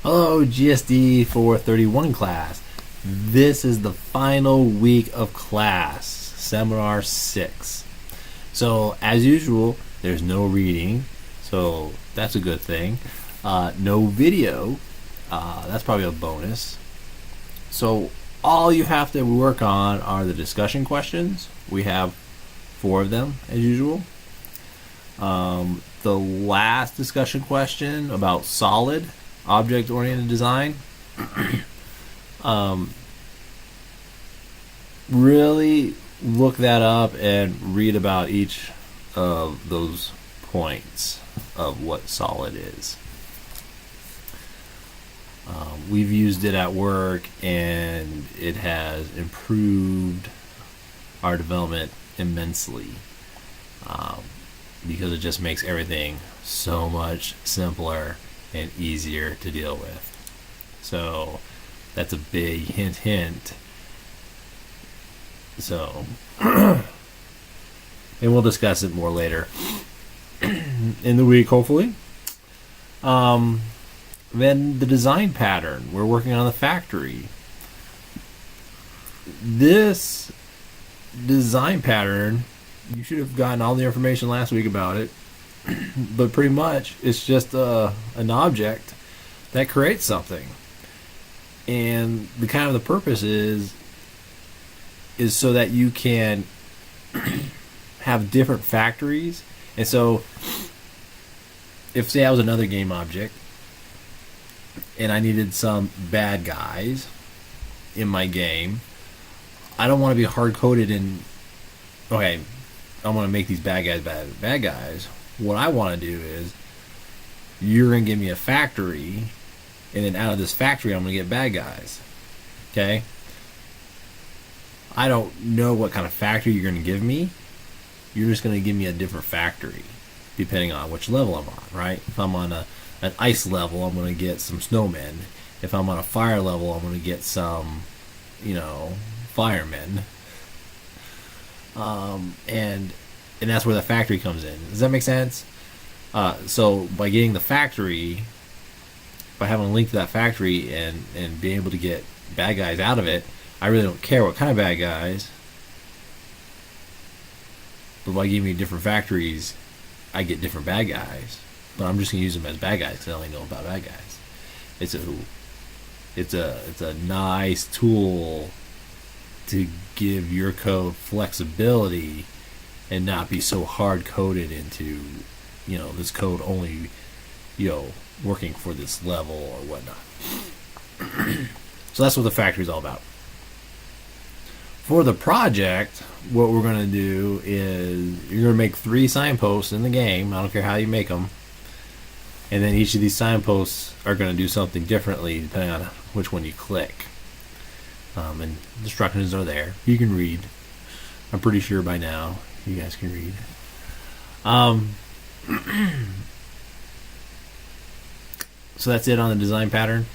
Hello, GSD 431 class. This is the final week of class, Seminar 6. So, as usual, there's no reading, so that's a good thing. No video, that's probably a bonus. So, all you have to work on are the discussion questions. We have 4 of them, as usual. The last discussion question about solid object-oriented design. Really look that up and read about each of those points of what solid is. We've used it at work and it has improved our development immensely, because it just makes everything so much simpler and easier to deal with. So that's a big hint. So and we'll discuss it more later in the week, hopefully. Then the design pattern. We're working on the factory. This design pattern, you should have gotten all the information last week about it. But pretty much it's just an object that creates something, and the kind of the purpose is so that you can have different factories. And so if, say, I was another game object and I needed some bad guys in my game, I don't want to be hard coded in, okay, I want to make these bad guys. What I want to do is, you're going to give me a factory, and then out of this factory I'm going to get bad guys. Okay? I don't know what kind of factory you're going to give me. You're just going to give me a different factory depending on which level I'm on, right? If I'm on an ice level, I'm going to get some snowmen. If I'm on a fire level, I'm going to get some, firemen. And that's where the factory comes in. Does that make sense? So by getting the factory, by having a link to that factory and being able to get bad guys out of it, I really don't care what kind of bad guys. But by giving me different factories, I get different bad guys. But I'm just going to use them as bad guys because I only know about bad guys. It's a nice tool to give your code flexibility and not be so hard coded into, this code only, working for this level or whatnot. So that's what the factory is all about. For the project, what we're going to do is you're going to make 3 signposts in the game. I don't care how you make them. And then each of these signposts are going to do something differently depending on which one you click. And the instructions are there. You can read. I'm pretty sure by now you guys can read. So that's it on the design pattern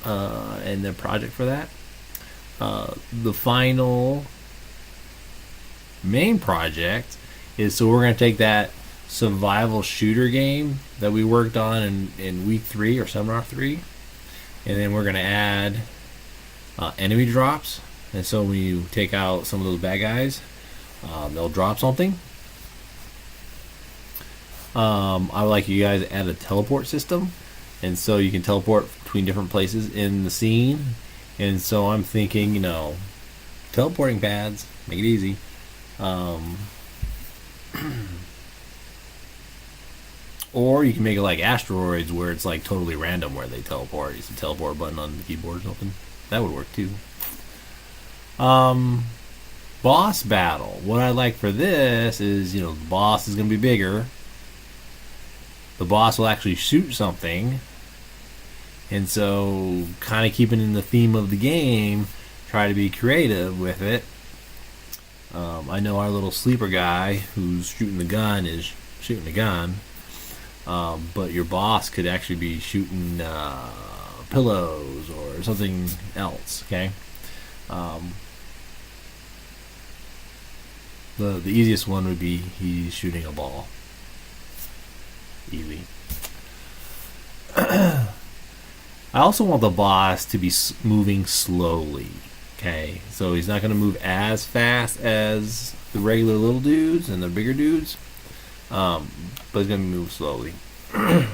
and the project for that. The final main project is, so we're going to take that survival shooter game that we worked on in week 3 or seminar 3, and then we're going to add enemy drops. And so when you take out some of those bad guys, they'll drop something. I would like you guys to add a teleport system, and so you can teleport between different places in the scene. And so I'm thinking, teleporting pads, make it easy. Or you can make it like asteroids, where it's like totally random where they teleport. Use the teleport button on the keyboard or something. That would work too. Boss battle. What I like for this is, the boss is going to be bigger. The boss will actually shoot something. And so, kind of keeping in the theme of the game, try to be creative with it. I know our little sleeper guy who's shooting the gun is shooting the gun. But your boss could actually be shooting pillows or something else, okay? The easiest one would be he's shooting a ball. Easy. I also want the boss to be moving slowly. Okay, so he's not going to move as fast as the regular little dudes and the bigger dudes, but he's going to move slowly. And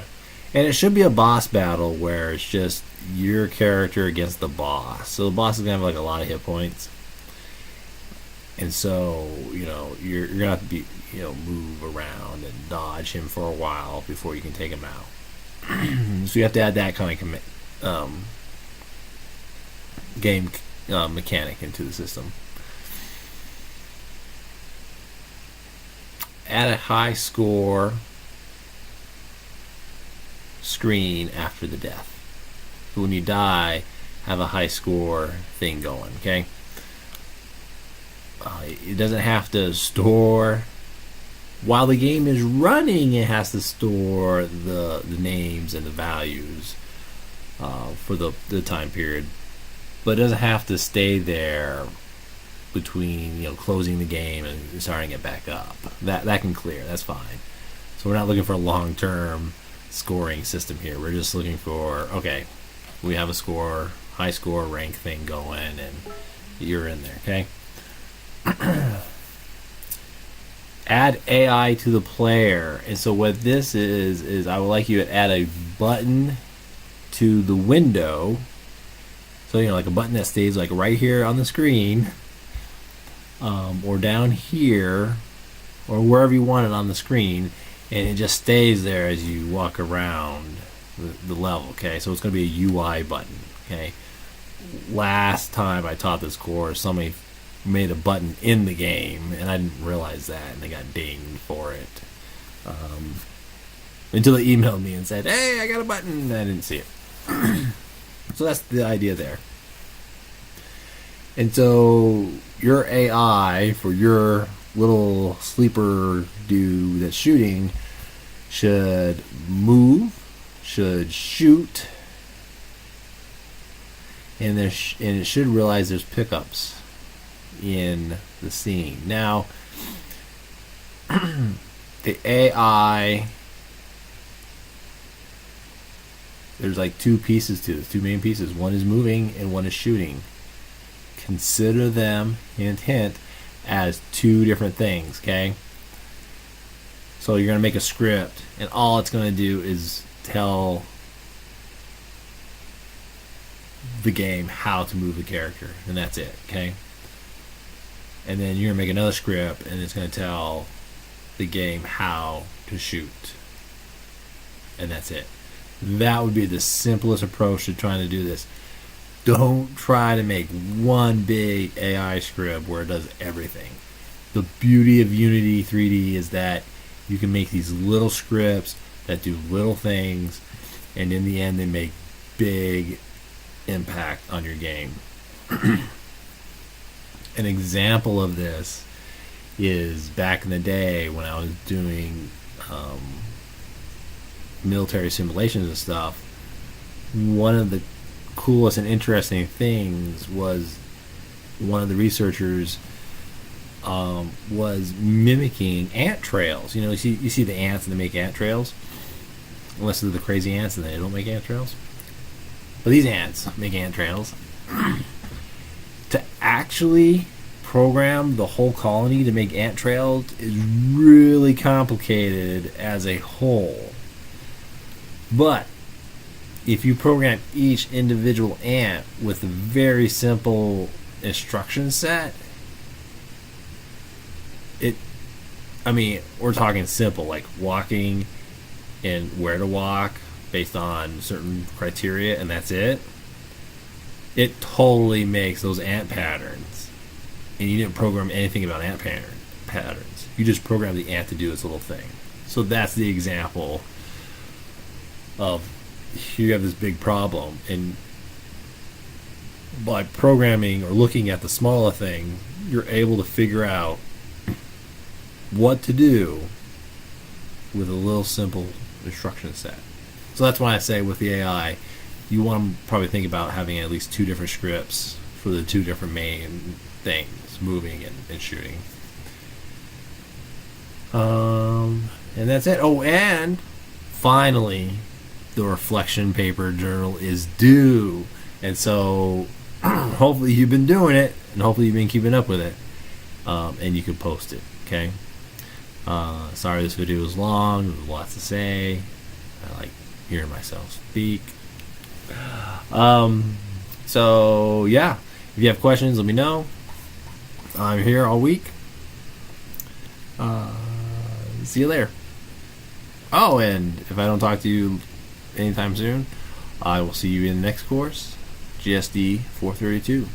it should be a boss battle where it's just your character against the boss. So the boss is going to have like a lot of hit points. And so, you're going to have to be, move around and dodge him for a while before you can take him out. So you have to add that kind of game mechanic into the system. Add a high score screen after the death. So when you die, have a high score thing going, okay? It doesn't have to store while the game is running. It has to store the names and the values for the time period, but it doesn't have to stay there between closing the game and starting it back up. That can clear. That's fine. So we're not looking for a long-term scoring system here. We're just looking for, okay, we have a high score rank thing going, and you're in there, okay? Add AI to the player. And so what this is I would like you to add a button to the window. So like a button that stays like right here on the screen, or down here, or wherever you want it on the screen, and it just stays there as you walk around the level. Okay, so it's going to be a UI button. Okay, last time I taught this course, somebody made a button in the game, and I didn't realize that, and they got dinged for it. Until they emailed me and said, "Hey, I got a button," and I didn't see it. So that's the idea there. And so your AI for your little sleeper dude that's shooting should move, should shoot, and and it should realize there's pickups in the scene. Now, the AI, there's like two pieces to this, two main pieces. One is moving and one is shooting. Consider them, hint, hint, as two different things, okay? So you're going to make a script, and all it's going to do is tell the game how to move the character, and that's it, okay? And then you're going to make another script, and it's going to tell the game how to shoot, and that's it. That would be the simplest approach to trying to do this. Don't try to make one big AI script where it does everything. The beauty of Unity 3D is that you can make these little scripts that do little things, and in the end they make big impact on your game. An example of this is back in the day when I was doing military simulations and stuff. One of the coolest and interesting things was one of the researchers was mimicking ant trails. You see the ants and they make ant trails. Unless they're the crazy ants and they don't make ant trails. But these ants make ant trails. To actually program the whole colony to make ant trails is really complicated as a whole. But if you program each individual ant with a very simple instruction set, we're talking simple, like walking and where to walk based on certain criteria, and that's it. It totally makes those ant patterns. And you didn't program anything about ant patterns. You just programmed the ant to do its little thing. So that's the example of you have this big problem, and by programming or looking at the smaller thing, you're able to figure out what to do with a little simple instruction set. So that's why I say with the AI, you want to probably think about having at least two different scripts for the two different main things, moving and shooting. And that's it. Oh, and finally, the reflection paper journal is due. And so hopefully you've been doing it, and hopefully you've been keeping up with it, and you can post it. Okay. Sorry this video was long. There's lots to say. I like hearing myself speak. So yeah, if you have questions, let me know. I'm here all week. See you later. Oh, and if I don't talk to you anytime soon, I will see you in the next course, GSD 432.